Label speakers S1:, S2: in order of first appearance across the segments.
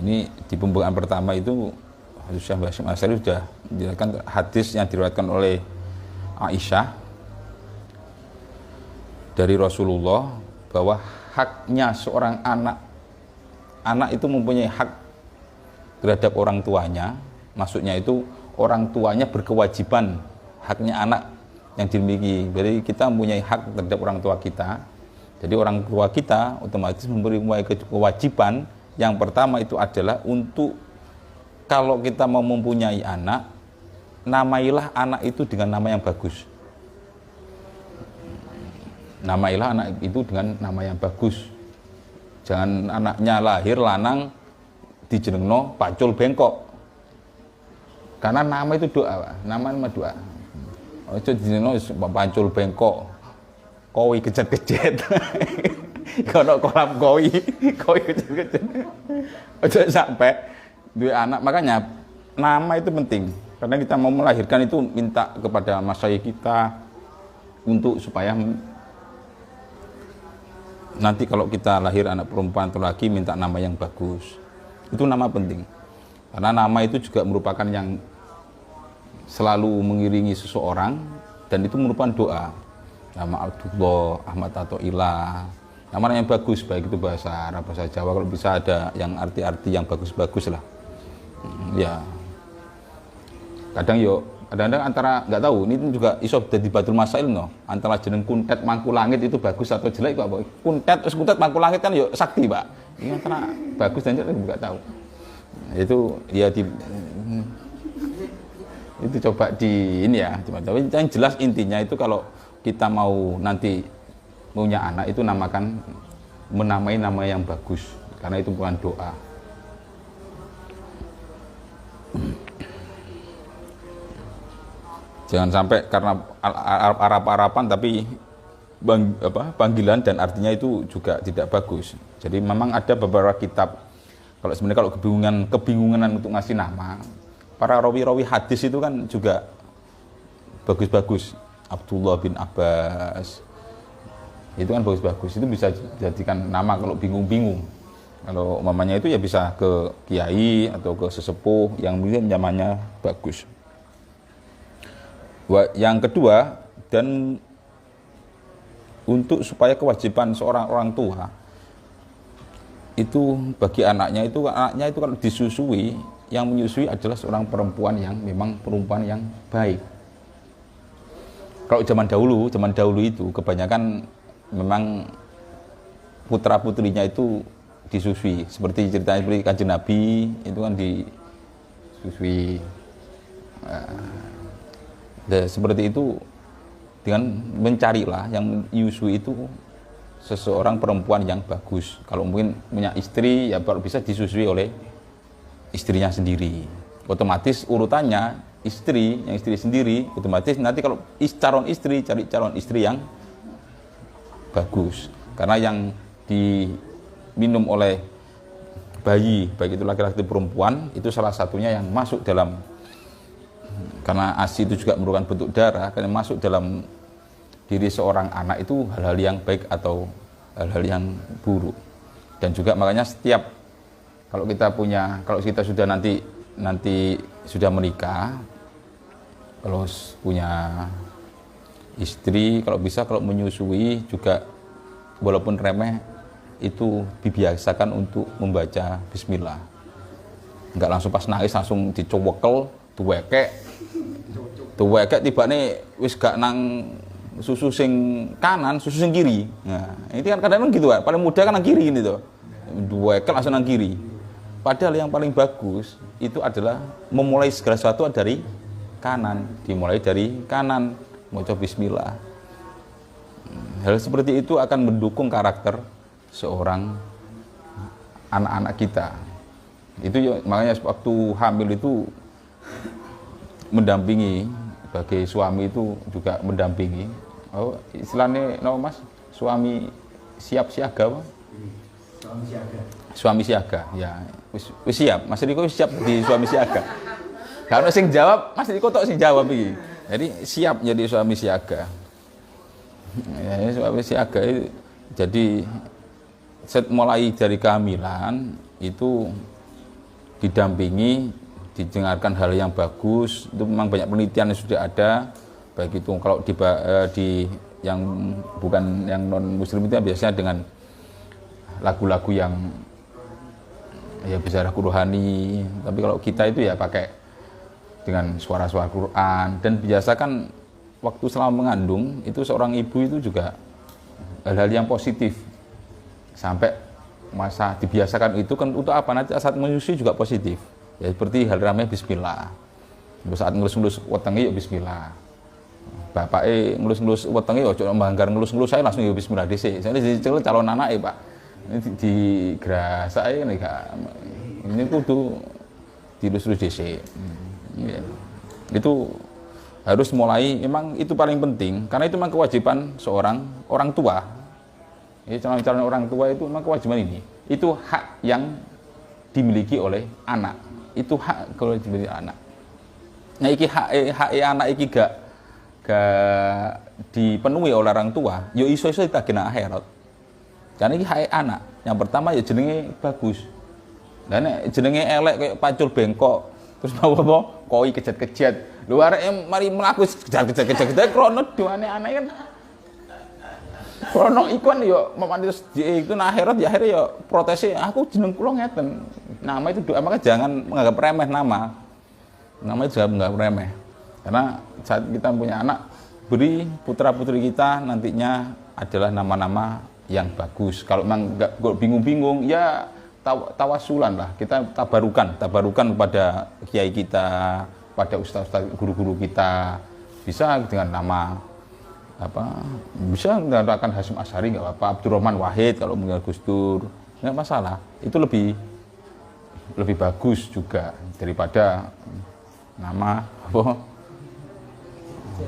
S1: Ini di pembukaan pertama itu Syekh Hasyim Asy'ari sudah menjelaskan hadis yang diriwayatkan oleh Aisyah dari Rasulullah bahwa haknya seorang anak itu mempunyai hak terhadap orang tuanya. Maksudnya itu orang tuanya berkewajiban, haknya anak yang dimiliki. Jadi kita mempunyai hak terhadap orang tua kita. Jadi orang tua kita otomatis mempunyai kewajiban. Yang pertama itu adalah untuk kalau kita mau mempunyai anak, namailah anak itu dengan nama yang bagus. Namailah anak itu dengan nama yang bagus. Jangan anaknya lahir lanang dijenengno pacul bengkok. Karena nama itu doa, nama doa. Ojo dijenengno pacul bengkok. Kowi kejet-kejet. Kalau kolam kowi kejet-kejet. Ojo sampai dua anak. Makanya nama itu penting. Karena kita mau melahirkan itu minta kepada masyayikh kita untuk supaya nanti kalau kita lahir anak perempuan atau laki minta nama yang bagus. Itu nama penting. Karena nama itu juga merupakan yang selalu mengiringi seseorang dan itu merupakan doa. Nama Abdullah, Ahmad atau Ilah. Nama yang bagus, baik itu bahasa Arab, bahasa Jawa, kalau bisa ada yang arti-arti yang bagus-bagus lah. Ya. Kadang-kadang antara nggak tahu ini juga iso jadi batul masail no, antara jeneng kuntet mangku langit itu bagus atau jelek Pak. Kuntet terus kuntet mangku langit kan yo sakti Pak. Ini antara bagus dan jelek nggak tahu. Itu ya itu coba di ini ya, tapi yang jelas intinya itu kalau kita mau nanti punya anak itu menamai nama yang bagus karena itu bukan doa. Jangan sampai karena Arab-Araban tapi panggilan dan artinya itu juga tidak bagus. Jadi memang ada beberapa kitab kalau sebenarnya kebingungan untuk ngasih nama, para rawi-rawi hadis itu kan juga bagus-bagus. Abdullah bin Abbas itu kan bagus-bagus, itu bisa jadikan nama kalau bingung-bingung. Kalau mamanya itu ya bisa ke kiai atau ke sesepuh yang mungkin namanya bagus. Yang kedua, dan untuk supaya kewajiban seorang orang tua itu bagi anaknya itu kalau disusui, yang menyusui adalah seorang perempuan yang memang perempuan yang baik. Kalau zaman dahulu itu kebanyakan memang putra putrinya itu disusui, seperti ceritanya seperti Kanjeng Nabi itu kan disusui. Seperti itu dengan mencarilah yang menyusui itu seseorang perempuan yang bagus. Kalau mungkin punya istri ya baru bisa disusui oleh istrinya sendiri. Otomatis urutannya yang istri sendiri, otomatis nanti kalau calon istri cari calon istri yang bagus. Karena yang diminum oleh bayi, baik itu laki-laki atau perempuan, itu salah satunya yang masuk dalam, karena ASI itu juga merupakan bentuk darah, karena masuk dalam diri seorang anak itu hal-hal yang baik atau hal-hal yang buruk. Dan juga makanya setiap kalau kita sudah nanti sudah menikah, kalau punya istri, kalau bisa kalau menyusui juga walaupun remeh itu dibiasakan untuk membaca bismillah. Enggak langsung pas nangis langsung dicowekel, tuwekek tibane wis gak nang susu sing kanan, susu sing kiri. Nah, ini kan kadang-kadang gitu kan. Paling mudah kan nang kiri ini tuh. Duwekel langsung nang kiri. Padahal yang paling bagus itu adalah memulai segala sesuatu dari kanan, dimulai dari kanan, maca bismillah. Hal seperti itu akan mendukung karakter seorang anak-anak kita. Itu ya, makanya waktu hamil itu mendampingi, sebagai suami itu juga mendampingi. Oh, istilahnya no Mas, suami siap siaga apa? Suami siaga, ya. Wis siap, Mas Riko siap di suami siaga. Kalau sing jawab, Mas Riko tok sing jawab iki. Jadi siap jadi suami siaga. Ya, suami siaga itu jadi mulai dari kehamilan itu didampingi, didengarkan hal yang bagus. Itu memang banyak penelitian yang sudah ada, baik itu kalau di yang bukan yang non muslim itu biasanya dengan lagu-lagu yang ya bisa lagu rohani, tapi kalau kita itu ya pakai dengan suara-suara Quran. Dan biasakan waktu selama mengandung itu seorang ibu itu juga hal-hal yang positif, sampai masa dibiasakan itu kan untuk apa, nanti saat menyusui juga positif ya, seperti hal ramai bismillah, saat ngelus-ngelus wetenge yuk bismillah, bapake ngelus-ngelus wetenge ojo manggar ngelus-ngelus saya langsung yuk bismillah dhisik. Saya dicel calon anak Pak, ini digrasake ini gak, ini kudu dilus-lus dhisik. Ya. Itu harus mulai, memang itu paling penting karena itu memang kewajiban seorang orang tua. Ya, calon orang tua itu memang kewajiban ini. Itu hak yang dimiliki oleh anak. Itu hak kalau dimiliki anak. Nah, iki hak anak iki gak dipenuhi oleh orang tua, yo iso-iso ditagih akhirat. Karena iki hak anak. Yang pertama ya jenenge bagus. Lah nek jenenge elek kayak pacul bengkok, terus mau apa? Koi kejet-kejet. Lho arek mari mlaku kejet-kejet krono doane anak kan. Krono iku kan yo terus itu nah akhirat ya akhirnya yo protesi, aku jeneng kula ngeten. Nama itu doa, maka jangan menganggap remeh nama. Nama itu jangan menganggap remeh. Karena saat kita punya anak, beri putra-putri kita nantinya adalah nama-nama yang bagus. Kalau memang enggak bingung-bingung ya tawasulan lah, kita tabarukan kepada kiai kita, pada ustaz-ustaz guru-guru kita, bisa dengan nama apa, bisa mengatakan Hasyim Asy'ari nggak apa-apa, Abdurrahman Wahid kalau mengenal Gus Dur nggak masalah, itu lebih bagus juga daripada nama apa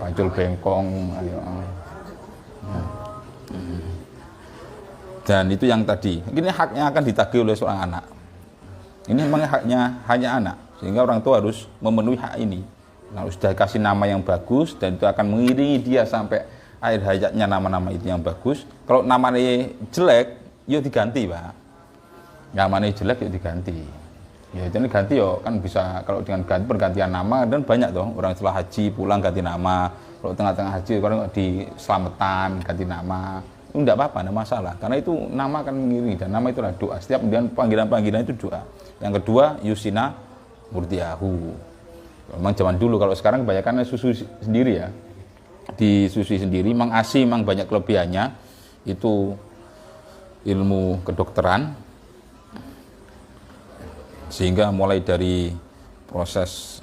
S1: Pacul Bengkong. Dan itu yang tadi, ini haknya akan ditagih oleh seorang anak. Ini memang haknya hanya anak, sehingga orang tua harus memenuhi hak ini. Kalau sudah kasih nama yang bagus, dan itu akan mengiringi dia sampai akhir hayatnya nama-nama itu yang bagus. Kalau namanya jelek, yuk diganti Pak. Namanya jelek, yuk diganti. Ya jadi ganti yo kan bisa, kalau dengan ganti pergantian nama dan banyak toh orang setelah haji pulang ganti nama. Kalau tengah-tengah haji orang di selamatan ganti nama. Itu enggak apa-apa, enggak masalah. Karena itu nama akan mengiringi, dan nama itu adalah doa. Setiap kemudian panggilan-panggilan itu doa. Yang kedua, Yusina Murtiahu. Memang zaman dulu, kalau sekarang kebanyakan susu sendiri ya. Disusui sendiri, memang ASI memang banyak kelebihannya. Itu ilmu kedokteran. Sehingga mulai dari proses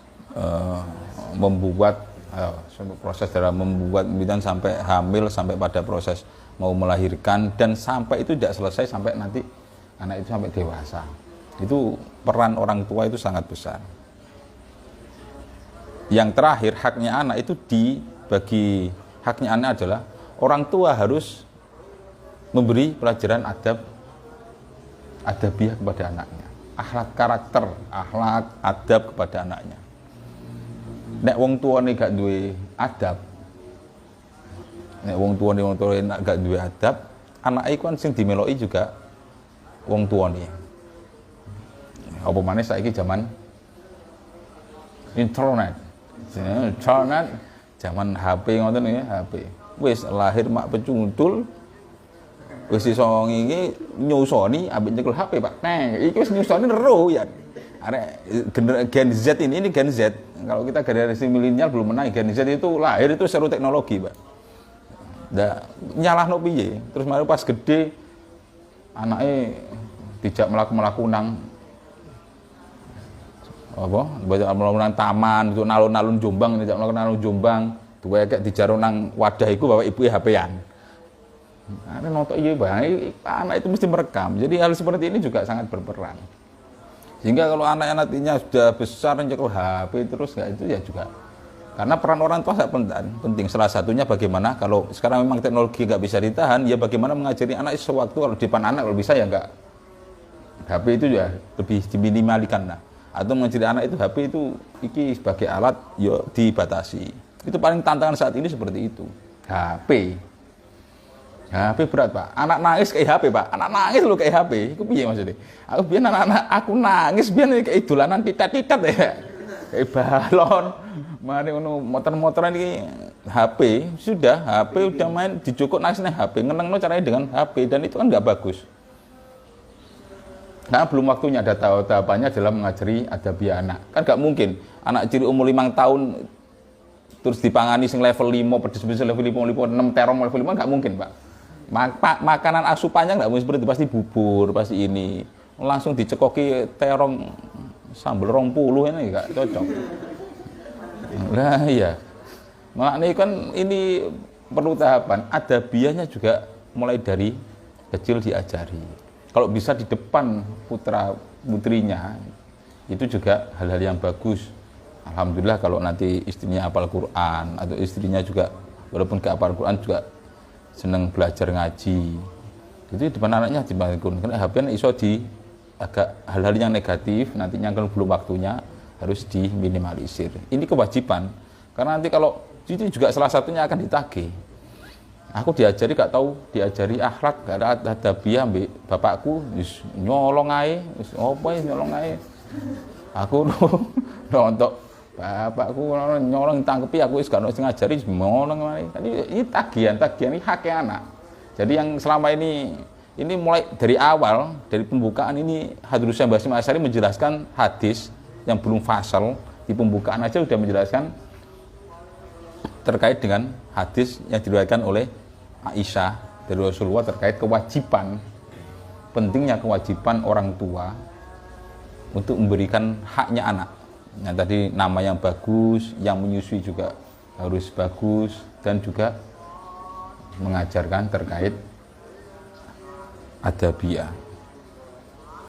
S1: membuat bidan sampai hamil, sampai pada proses mau melahirkan, dan sampai itu tidak selesai sampai nanti anak itu sampai dewasa. Itu peran orang tua itu sangat besar. Yang terakhir, haknya anak itu dibagi, haknya anak adalah orang tua harus memberi pelajaran adabiah kepada anaknya, akhlak karakter, akhlak adab kepada anaknya. Nek wong tuane gak duwe adab, nek wong tuane gak duwe adab, anake kan sing dimeloki juga wong tuane. Apa maneh saiki zaman internet, zaman HP ngoten ya, HP. Wis lahir mak pecundul, wis iso ngingi nyusoni ambek nyekel HP, Pak. Nah, iki wis nyusoni ero ya. Arek Gen Z ini Gen Z. Kalau kita generasi milenial belum menang, Gen Z itu lahir itu seru teknologi, Pak. Ndak nyalahno piye? Terus mari pas gede anake dijak mlaku-mlaku nang apa? Mlaku nang taman, itu nalun-nalun Jombang, dijak mlaku nalun Jombang, duweke dijaro nang wadah iku bapak ibuke HP-an. Nah, nonton iya bang, anak itu mesti merekam. Jadi hal seperti ini juga sangat berperan. Sehingga kalau anak-anak nantinya sudah besar nyekel HP terus nggak, itu ya juga karena peran orang tua sangat penting. Salah satunya bagaimana kalau sekarang memang teknologi nggak bisa ditahan, ya bagaimana mengajari anak sewaktu kalau di depan anak kalau bisa ya nggak, HP itu ya lebih diminimalikan lah. Atau mengajari anak itu HP itu iki sebagai alat yo dibatasi. Itu paling tantangan saat ini seperti itu. HP HP berat Pak, anak nangis kayak HP Pak, anak nangis lu kayak HP, itu piye maksudnya? Aku biar anak-anak aku nangis biar kayak dolanan titat-titat ya, kayak balon, mari ngono motor-motoran ini HP sudah, HP udah main dijukuk nangsine HP, ngenengno caranya dengan HP dan itu kan nggak bagus. Nah belum waktunya ada tahapannya dalam mengajari adabiah anak, kan nggak mungkin anak cilik umur 5 tahun terus dipangani sing level 5, pedes level 5, 6 terong level 5 nggak mungkin Pak. Makanan asupannya nggak mungkin seperti itu, pasti bubur, pasti ini langsung dicekoki terong sambal 20 ini nggak cocok. Nah iya, makanya kan ini perlu tahapan, adabiahnya juga mulai dari kecil diajari. Kalau bisa di depan putra putrinya itu juga hal-hal yang bagus. Alhamdulillah kalau nanti istrinya hafal Quran atau istrinya juga walaupun gak hafal Quran juga seneng belajar ngaji, itu di depan anaknya dibangun. Karena HP iso di agak hal-hal yang negatif nantinya kalau belum waktunya harus diminimalisir. Ini kewajiban karena nanti kalau itu juga salah satunya akan ditagih. Aku diajari gak tahu diajari akhlak, gak ada adabiah mbek bapakku nyolong ae, wis opo nyolong ae. Aku nonton bapakku nyolong tangkepi aku wis gak ono sing ngajari nyolong ae. Ini tagihan ini haknya anak. Jadi yang selama ini mulai dari awal dari pembukaan ini Hadrus Syekh Basim Asy'ari menjelaskan hadis yang belum fasal di pembukaan aja sudah menjelaskan terkait dengan hadis yang diriwayatkan oleh Aisyah dari Rasulullah terkait kewajiban, pentingnya kewajiban orang tua untuk memberikan haknya anak. Nah tadi nama yang bagus, yang menyusui juga harus bagus dan juga mengajarkan terkait adabiah.